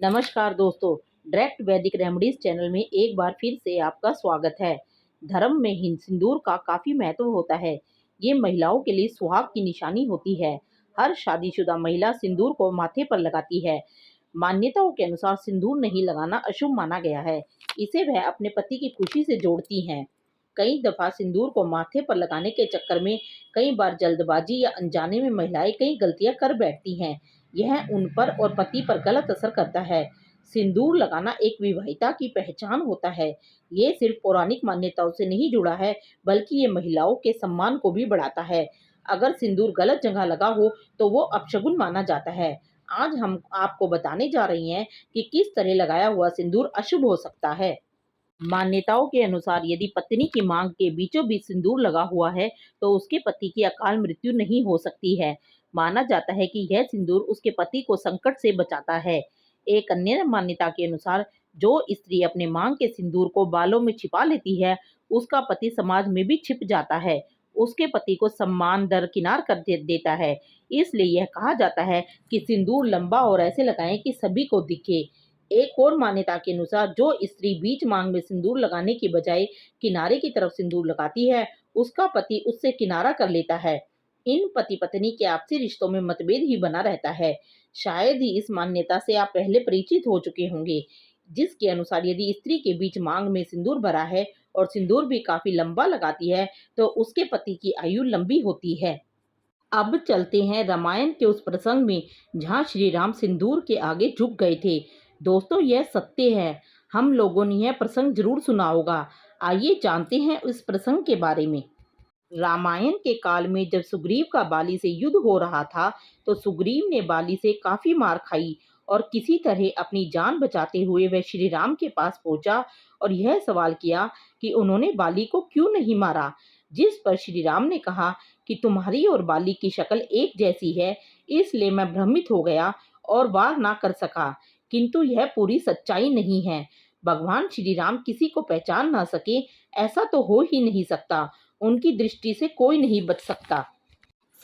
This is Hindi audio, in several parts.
नमस्कार दोस्तों, डायरेक्ट वैदिक रेमेडीज चैनल में एक बार फिर से आपका स्वागत है। धर्म में सिंदूर का काफ़ी महत्व होता है। ये महिलाओं के लिए सुहाग की निशानी होती है। हर शादीशुदा महिला सिंदूर को माथे पर लगाती है। मान्यताओं के अनुसार सिंदूर नहीं लगाना अशुभ माना गया है। इसे वह अपने पति की खुशी से जोड़ती हैं। कई दफ़ा सिंदूर को माथे पर लगाने के चक्कर में कई बार जल्दबाजी या अनजाने में महिलाएं कई गलतियां कर बैठती हैं। यह उन पर और पति पर गलत असर करता है। सिंदूर लगाना एक विवाहिता की पहचान होता है। ये सिर्फ पौराणिक मान्यताओं से नहीं जुड़ा है, बल्कि ये महिलाओं के सम्मान को भी बढ़ाता है। अगर सिंदूर गलत जगह लगा हो तो वो अपशगुन माना जाता है। आज हम आपको बताने जा रही हैं कि किस तरह लगाया हुआ सिंदूर अशुभ हो सकता है। मान्यताओं के अनुसार यदि पत्नी की मांग के बीचों बीच सिंदूर लगा हुआ है तो उसके पति की अकाल मृत्यु नहीं हो सकती है। माना जाता है कि यह सिंदूर उसके पति को संकट से बचाता है। एक अन्य मान्यता के अनुसार जो स्त्री अपने मांग के सिंदूर को बालों में छिपा लेती है, उसका पति समाज में भी छिप जाता है। उसके पति को सम्मान दरकिनार कर देता है। इसलिए यह कहा जाता है कि सिंदूर लंबा और ऐसे लगाएं कि सभी को दिखे। एक और मान्यता के अनुसार जो स्त्री बीच मांग में सिंदूर लगाने की बजाय किनारे की तरफ सिंदूर लगाती है, उसका पति उससे किनारा कर लेता है। इन पति पत्नी के आपसी रिश्तों में मतभेद ही बना रहता है। शायद ही इस मान्यता से आप पहले परिचित हो चुके होंगे, जिसके अनुसार यदि स्त्री के बीच मांग में सिंदूर भरा है और सिंदूर भी काफी लंबा लगाती है, तो उसके पति की आयु लंबी होती है। अब चलते हैं रामायण के उस प्रसंग में जहाँ श्री राम सिंदूर के आगे झुक गए थे। दोस्तों, यह सत्य है। हम लोगों ने यह प्रसंग जरूर सुना होगा। आइए जानते हैं इस प्रसंग के बारे में। रामायण के काल में जब सुग्रीव का बाली से युद्ध हो रहा था, तो सुग्रीव ने बाली से काफी मार खाई और किसी तरह अपनी जान बचाते हुए वह श्री राम के पास पहुंचा और यह सवाल किया कि उन्होंने बाली को क्यों नहीं मारा। जिस पर श्री राम ने कहा कि तुम्हारी और बाली की शक्ल एक जैसी है, इसलिए मैं भ्रमित हो गया और वार ना कर सका। किंतु यह पूरी सच्चाई नहीं है। भगवान श्री राम किसी को पहचान ना सके, ऐसा तो हो ही नहीं सकता। उनकी दृष्टि से कोई नहीं बच सकता।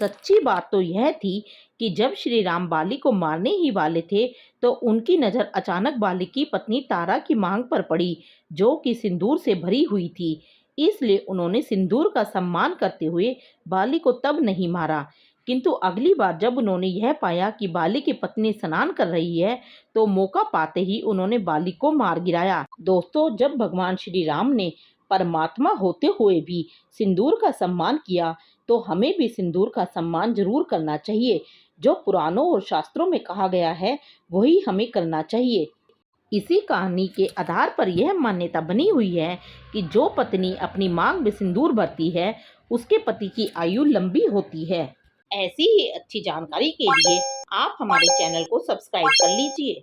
सच्ची बात तो यह थी कि जब श्री राम बाली को मारने ही वाले थे, तो उनकी नजर अचानक बाली की पत्नी तारा की मांग पर पड़ी, जो कि सिंदूर से भरी हुई थी। इसलिए उन्होंने सिंदूर का सम्मान करते हुए बाली को तब नहीं मारा। किंतु अगली बार जब उन्होंने यह पाया कि बाली की पत्नी स्नान कर रही है, तो मौका पाते ही उन्होंने बाली को मार गिराया। दोस्तों, जब भगवान श्री राम ने परमात्मा होते हुए भी सिंदूर का सम्मान किया, तो हमें भी सिंदूर का सम्मान जरूर करना चाहिए। जो पुराणों और शास्त्रों में कहा गया है, वही हमें करना चाहिए। इसी कहानी के आधार पर यह मान्यता बनी हुई है कि जो पत्नी अपनी मांग में सिंदूर भरती है, उसके पति की आयु लंबी होती है। ऐसी ही अच्छी जानकारी के लिए आप हमारे चैनल को सब्सक्राइब कर लीजिए।